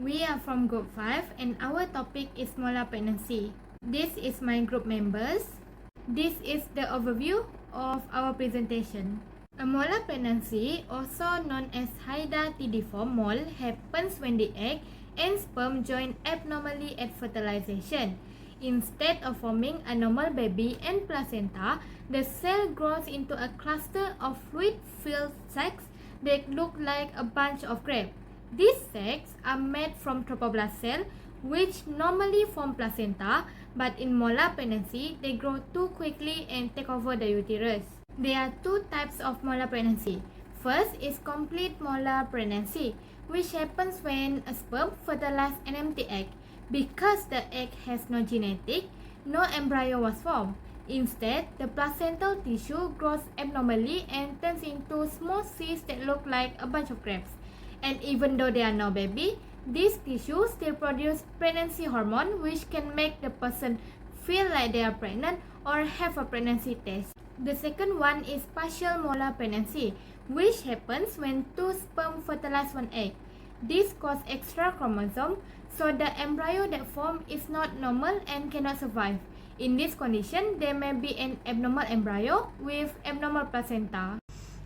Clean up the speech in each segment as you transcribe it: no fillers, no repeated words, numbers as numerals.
We are from Group 5 and our topic is molar pregnancy. This is my group members. This is the overview of our presentation. A molar pregnancy, also known as hydatidiform mole, happens when the egg and sperm join abnormally at fertilization. Instead of forming a normal baby and placenta, the cell grows into a cluster of fluid-filled sacs that look like a bunch of grapes. These sacs are made from trophoblast cells, which normally form placenta, but in molar pregnancy, they grow too quickly and take over the uterus. There are two types of molar pregnancy. First is complete molar pregnancy, which happens when a sperm fertilizes an empty egg. Because the egg has no genetic, no embryo was formed. Instead, the placental tissue grows abnormally and turns into small cysts that look like a bunch of grapes. And even though there are no baby, these tissues still produce pregnancy hormone, which can make the person feel like they are pregnant or have a pregnancy test. The second one is partial molar pregnancy, which happens when two sperm fertilize one egg. This causes extra chromosome, so the embryo that forms is not normal and cannot survive. In this condition, there may be an abnormal embryo with abnormal placenta.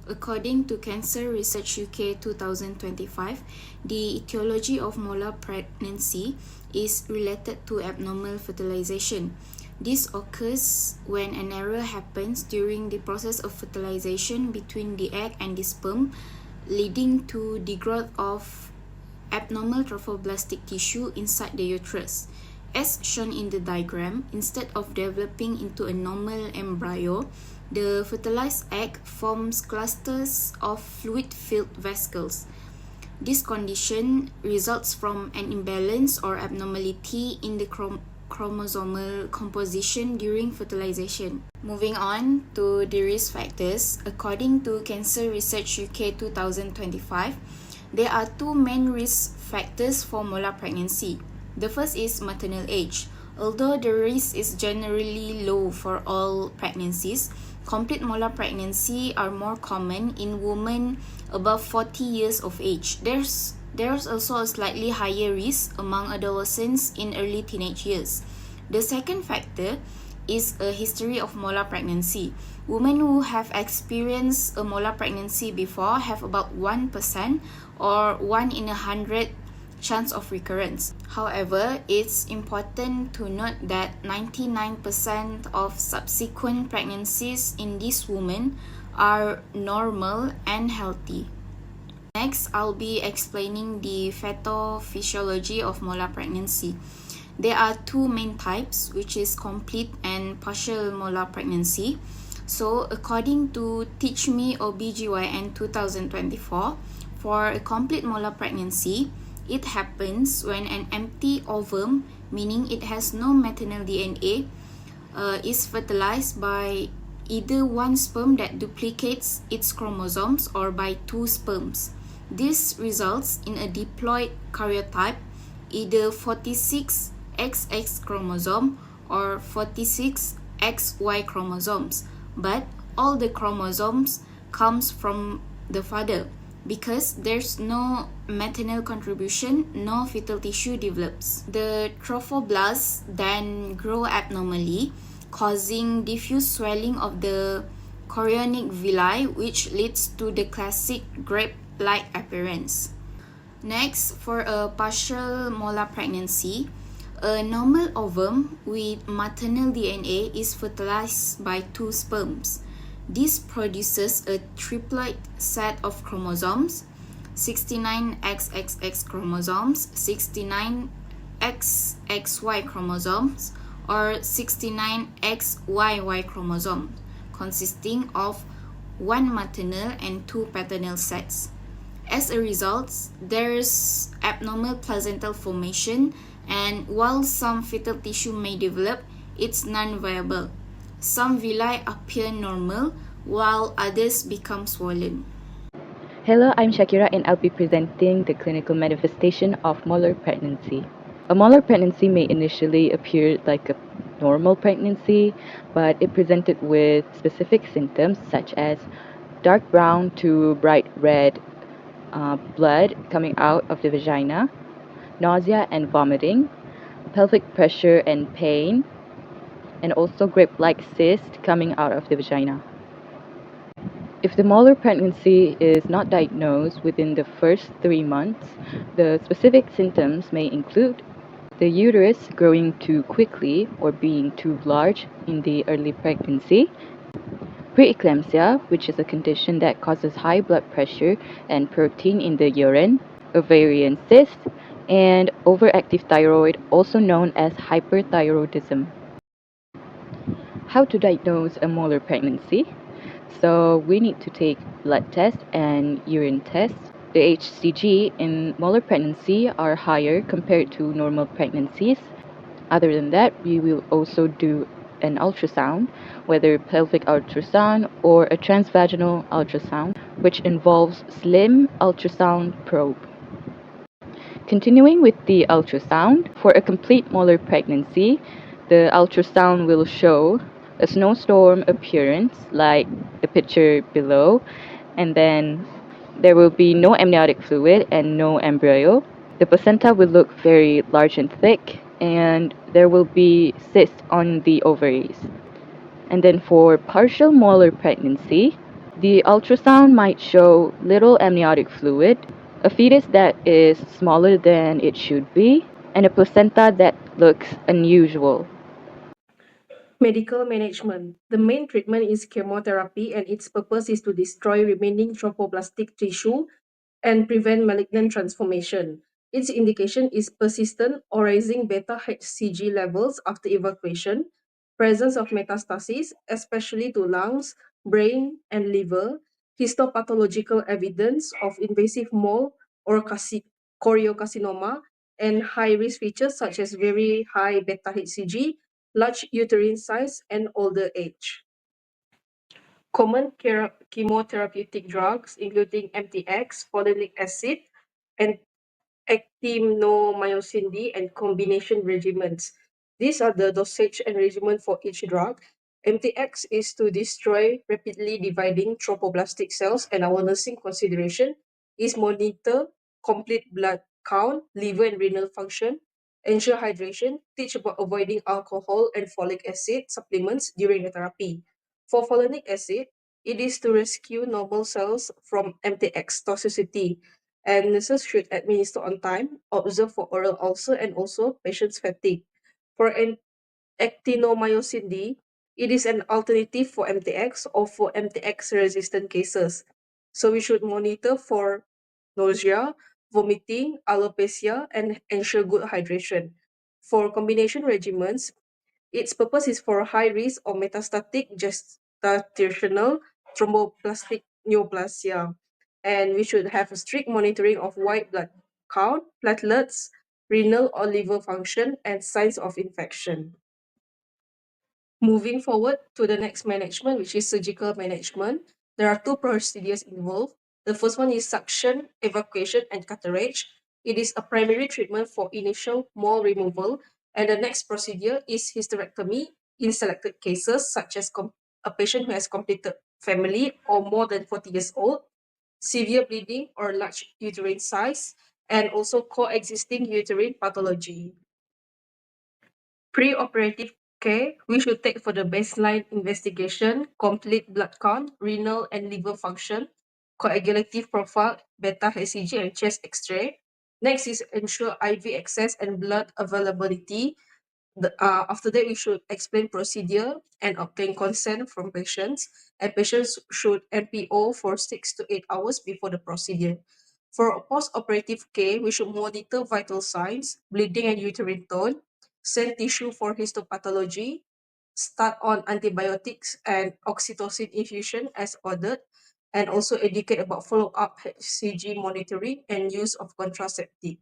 According to Cancer Research UK 2025, the etiology of molar pregnancy is related to abnormal fertilization. This occurs when an error happens during the process of fertilization between the egg and the sperm, leading to the growth of abnormal trophoblastic tissue inside the uterus. As shown in the diagram, instead of developing into a normal embryo, the fertilized egg forms clusters of fluid-filled vesicles. This condition results from an imbalance or abnormality in the chromosomal composition during fertilization. Moving on to the risk factors, according to Cancer Research UK 2025, there are two main risk factors for molar pregnancy. The first is maternal age. Although the risk is generally low for all pregnancies, complete molar pregnancy are more common in women above 40 years of age. There's also a slightly higher risk among adolescents in early teenage years. The second factor is a history of molar pregnancy. Women who have experienced a molar pregnancy before have about 1% or 1 in 100 chance of recurrence. However, it's important to note that 99% of subsequent pregnancies in these women are normal and healthy. Next, I'll be explaining the pathophysiology of molar pregnancy. There are two main types, which is complete and partial molar pregnancy. So, according to Teach Me OBGYN 2024, for a complete molar pregnancy, it happens when an empty ovum, meaning it has no maternal DNA, is fertilized by either one sperm that duplicates its chromosomes or by two sperms. This results in a diploid karyotype, either 46XX chromosome or 46XY chromosomes, but all the chromosomes comes from the father. Because there's no maternal contribution, no fetal tissue develops. The trophoblasts then grow abnormally, causing diffuse swelling of the chorionic villi, which leads to the classic grape-like appearance. Next, for a partial molar pregnancy, a normal ovum with maternal DNA is fertilized by two sperms. This produces a triploid set of chromosomes, 69 XXX chromosomes, 69 XXY chromosomes, or 69 XYY chromosomes, consisting of one maternal and two paternal sets. As a result, there's abnormal placental formation, and while some fetal tissue may develop, it's non-viable. Some villi appear normal, while others become swollen. Hello, I'm Shakira and I'll be presenting the clinical manifestation of molar pregnancy. A molar pregnancy may initially appear like a normal pregnancy, but it presented with specific symptoms such as dark brown to bright red blood coming out of the vagina, nausea and vomiting, pelvic pressure and pain, and also grape-like cyst coming out of the vagina. If the molar pregnancy is not diagnosed within the first 3 months, the specific symptoms may include the uterus growing too quickly or being too large in the early pregnancy, preeclampsia, which is a condition that causes high blood pressure and protein in the urine, ovarian cyst, and overactive thyroid, also known as hyperthyroidism. How to diagnose a molar pregnancy? So we need to take blood tests and urine tests. The HCG in molar pregnancy are higher compared to normal pregnancies. Other than that, we will also do an ultrasound, whether pelvic ultrasound or a transvaginal ultrasound, which involves slim ultrasound probe. Continuing with the ultrasound, for a complete molar pregnancy, the ultrasound will show a snowstorm appearance like the picture below, and then there will be no amniotic fluid and no embryo. The placenta will look very large and thick, and there will be cysts on the ovaries. And then for partial molar pregnancy, the ultrasound might show little amniotic fluid, a fetus that is smaller than it should be, and a placenta that looks unusual. Medical management. The main treatment is chemotherapy, and its purpose is to destroy remaining trophoblastic tissue and prevent malignant transformation. Its indication is persistent or rising beta HCG levels after evacuation, presence of metastasis, especially to lungs, brain, and liver, histopathological evidence of invasive mole or choriocarcinoma, and high-risk features such as very high beta HCG, large uterine size, and older age. Common chemotherapeutic drugs, including MTX, folinic acid, and actinomycin D, and combination regimens. These are the dosage and regimen for each drug. MTX is to destroy rapidly dividing trophoblastic cells, and our nursing consideration is monitor complete blood count, liver and renal function, ensure hydration, teach about avoiding alcohol and folic acid supplements during the therapy. For folinic acid, it is to rescue normal cells from MTX toxicity, and nurses should administer on time, observe for oral ulcer and also patient's fatigue. For an actinomycin D, it is an alternative for MTX or for MTX resistant cases. So we should monitor for nausea, vomiting, alopecia, and ensure good hydration. For combination regimens, its purpose is for high risk or metastatic gestational thromboplastic neoplasia. And we should have a strict monitoring of white blood count, platelets, renal or liver function, and signs of infection. Moving forward to the next management, which is surgical management, there are two procedures involved. The first one is suction, evacuation, and cataract. It is a primary treatment for initial mole removal, and the next procedure is hysterectomy in selected cases, such as a patient who has completed family or more than 40 years old, severe bleeding or large uterine size, and also coexisting uterine pathology. Pre-operative care, we should take for the baseline investigation, complete blood count, renal and liver function, coagulative profile, beta HCG and chest X-ray. Next is ensure IV access and blood availability. After that, we should explain procedure and obtain consent from patients. And patients should NPO for 6 to 8 hours before the procedure. For post-operative care, we should monitor vital signs, bleeding and uterine tone, send tissue for histopathology, start on antibiotics and oxytocin infusion as ordered, and also educate about follow-up HCG monitoring and use of contraceptive.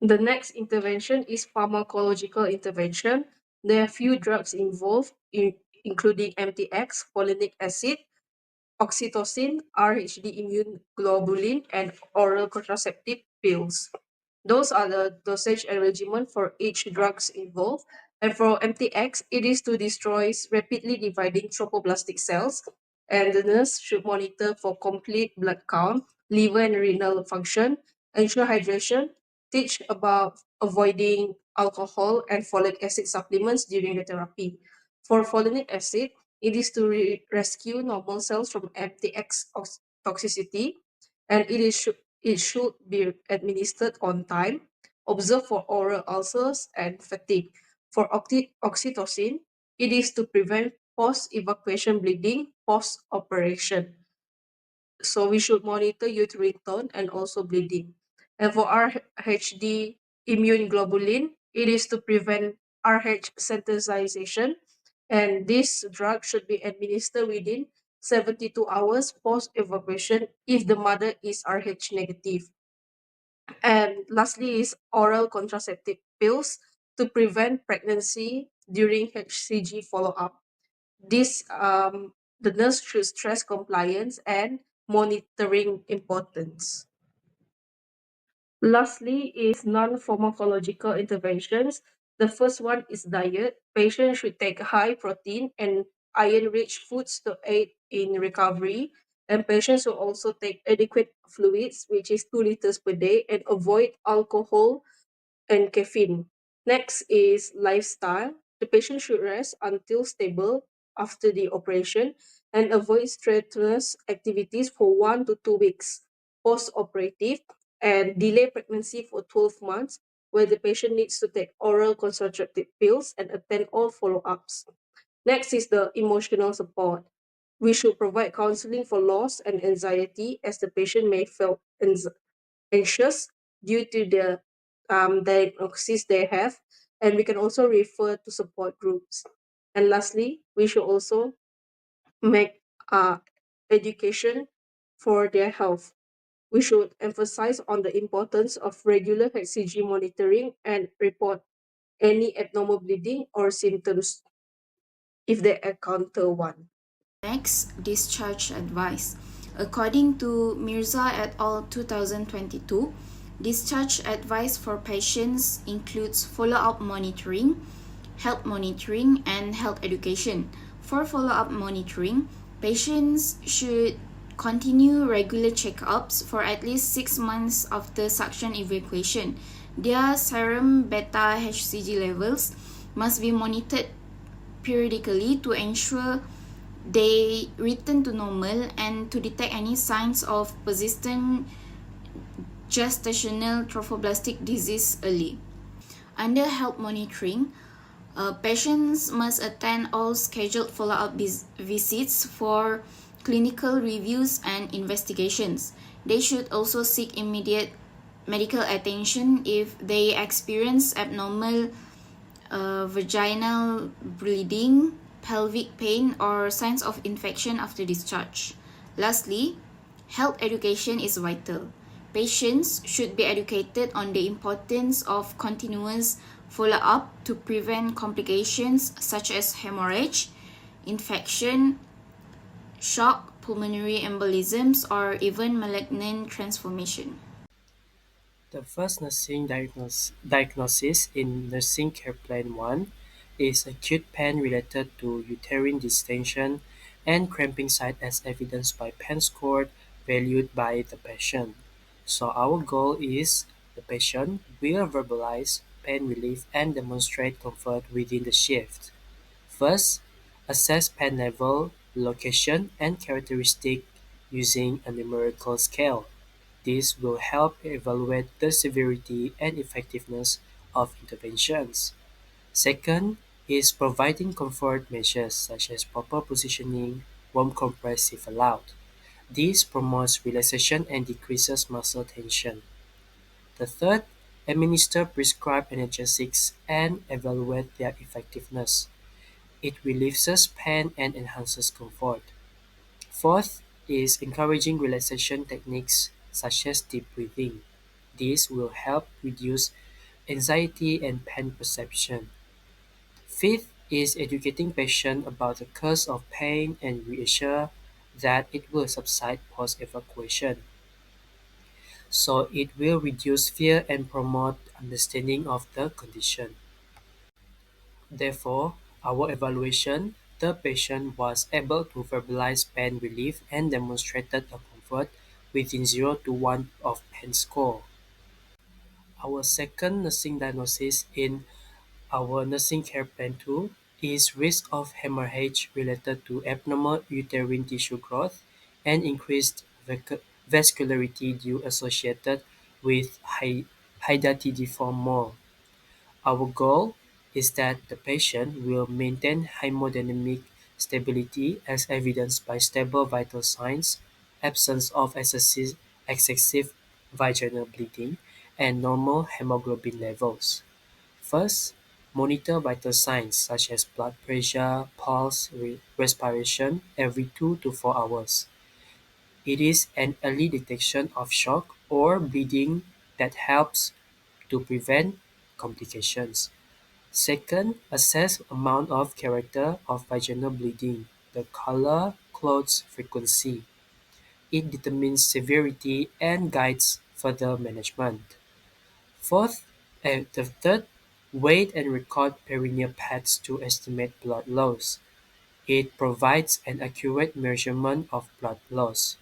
The next intervention is pharmacological intervention. There are few drugs involved, including MTX, folinic acid, oxytocin, RHD immune globulin, and oral contraceptive pills. Those are the dosage and regimen for each drugs involved. And for MTX, it is to destroy rapidly dividing trophoblastic cells, and the nurse should monitor for complete blood count, liver and renal function, ensure hydration, teach about avoiding alcohol and folic acid supplements during the therapy. For folinic acid, it is to rescue normal cells from MTX toxicity, and it should be administered on time. Observe for oral ulcers and fatigue. For oxytocin, it is to prevent post-evacuation bleeding post-operation. So we should monitor uterine tone and also bleeding. And for RHD immune globulin, it is to prevent RH synthesization. And this drug should be administered within 72 hours post evacuation if the mother is RH negative. And lastly is oral contraceptive pills to prevent pregnancy during HCG follow-up. This the nurse should stress compliance and monitoring importance. Lastly is non-pharmacological interventions. The first one is diet. Patients should take high protein and iron-rich foods to aid in recovery. And patients should also take adequate fluids, which is 2 liters per day, and avoid alcohol and caffeine. Next is lifestyle. The patient should rest until stable after the operation and avoid strenuous activities for 1 to 2 weeks post-operative and delay pregnancy for 12 months where the patient needs to take oral contraceptive pills and attend all follow-ups. Next is the emotional support. We should provide counseling for loss and anxiety as the patient may feel anxious due to the diagnosis they have, and we can also refer to support groups. And lastly, we should also make education for their health. We should emphasize on the importance of regular HCG monitoring and report any abnormal bleeding or symptoms if they encounter one. Next, discharge advice. According to Mirza et al. 2022, discharge advice for patients includes follow-up monitoring, health monitoring, and health education. For follow-up monitoring, patients should continue regular checkups for at least 6 months after suction evacuation. Their serum beta HCG levels must be monitored periodically to ensure they return to normal and to detect any signs of persistent gestational trophoblastic disease early. Under health monitoring, patients must attend all scheduled follow-up visits for clinical reviews and investigations. They should also seek immediate medical attention if they experience abnormal vaginal bleeding, pelvic pain, or signs of infection after discharge. Lastly, health education is vital. Patients should be educated on the importance of continuous follow-up to prevent complications such as hemorrhage, infection, shock, pulmonary embolisms, or even malignant transformation. The first nursing diagnosis in Nursing Care Plan 1 is acute pain related to uterine distension and cramping site as evidenced by pain score valued by the patient. So our goal is the patient will verbalize pain relief and demonstrate comfort within the shift. First, assess pain level, location, and characteristic using a numerical scale. This will help evaluate the severity and effectiveness of interventions. Second is providing comfort measures such as proper positioning, warm compress if allowed. This promotes relaxation and decreases muscle tension. The third, administer prescribed analgesics and evaluate their effectiveness. It relieves pain and enhances comfort. Fourth is encouraging relaxation techniques such as deep breathing. This will help reduce anxiety and pain perception. Fifth is educating patients about the cause of pain and reassure that it will subside post-evacuation. So it will reduce fear and promote understanding of the condition. Therefore, our evaluation, the patient was able to verbalize pain relief and demonstrated a comfort within 0 to 1 of pain score. our second nursing diagnosis in our nursing care plan 2 is risk of hemorrhage related to abnormal uterine tissue growth and increased vascularity due associated with hydatidiform mole. Our goal is that the patient will maintain hemodynamic stability as evidenced by stable vital signs, absence of excessive vaginal bleeding, and normal hemoglobin levels. First, monitor vital signs such as blood pressure, pulse, respiration every 2 to 4 hours. It is an early detection of shock or bleeding that helps to prevent complications. Second, assess amount of character of vaginal bleeding, the color, clothes, frequency. It determines severity and guides further management. Fourth, and the third, weight and record perineal pads to estimate blood loss. It provides an accurate measurement of blood loss.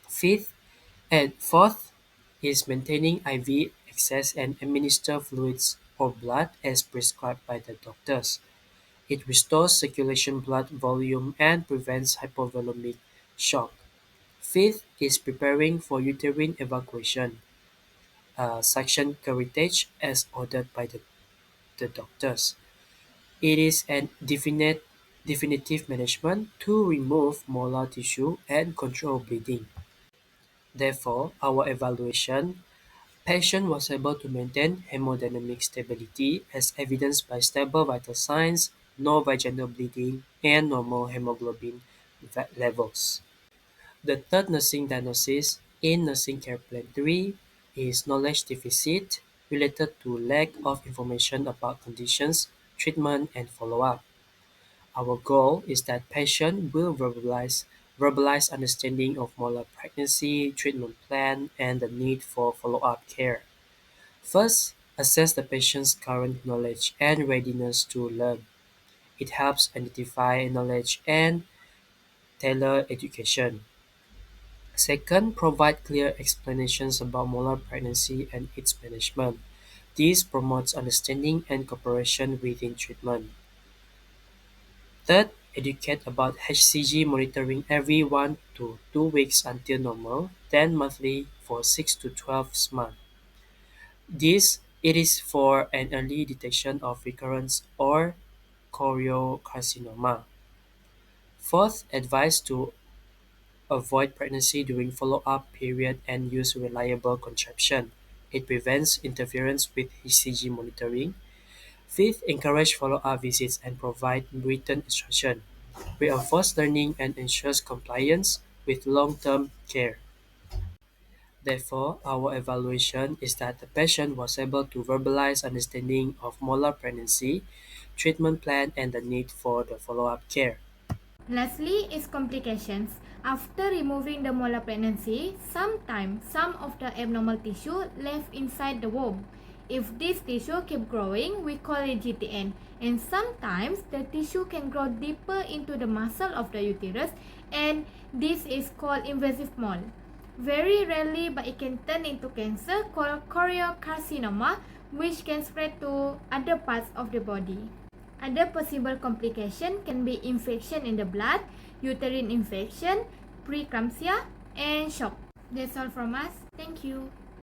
Fifth and fourth is maintaining IV access and administer fluids or blood as prescribed by the doctors. It restores circulation blood volume and prevents hypovolemic shock. Fifth is preparing for uterine evacuation, suction curettage as ordered by the doctors. It is an definitive management to remove molar tissue and control bleeding. Therefore, our evaluation patient was able to maintain hemodynamic stability as evidenced by stable vital signs, no vaginal bleeding, and normal hemoglobin levels. The third nursing diagnosis in Nursing Care Plan 3 is knowledge deficit related to lack of information about conditions, treatment, and follow-up. Our goal is that patient will verbalize understanding of molar pregnancy, treatment plan, and the need for follow-up care. First, assess the patient's current knowledge and readiness to learn. It helps identify knowledge and tailor education. Second, provide clear explanations about molar pregnancy and its management. This promotes understanding and cooperation within treatment. Third, educate about HCG monitoring every 1 to 2 weeks until normal, then monthly for 6 to 12 months. It is for an early detection of recurrence or choriocarcinoma. Fourth, advise to avoid pregnancy during follow-up period and use reliable contraception. It prevents interference with HCG monitoring. Fifth, encourage follow-up visits and provide written instruction. Reinforce learning and ensures compliance with long-term care. Therefore, our evaluation is that the patient was able to verbalize understanding of molar pregnancy, treatment plan, and the need for the follow-up care. Lastly is complications. After removing the molar pregnancy, sometimes some of the abnormal tissue left inside the womb. If this tissue keep growing, we call it GTN. And sometimes the tissue can grow deeper into the muscle of the uterus, and this is called invasive mole. Very rarely, but it can turn into cancer called choriocarcinoma, which can spread to other parts of the body. Other possible complications can be infection in the blood, uterine infection, preeclampsia, and shock. That's all from us. Thank you.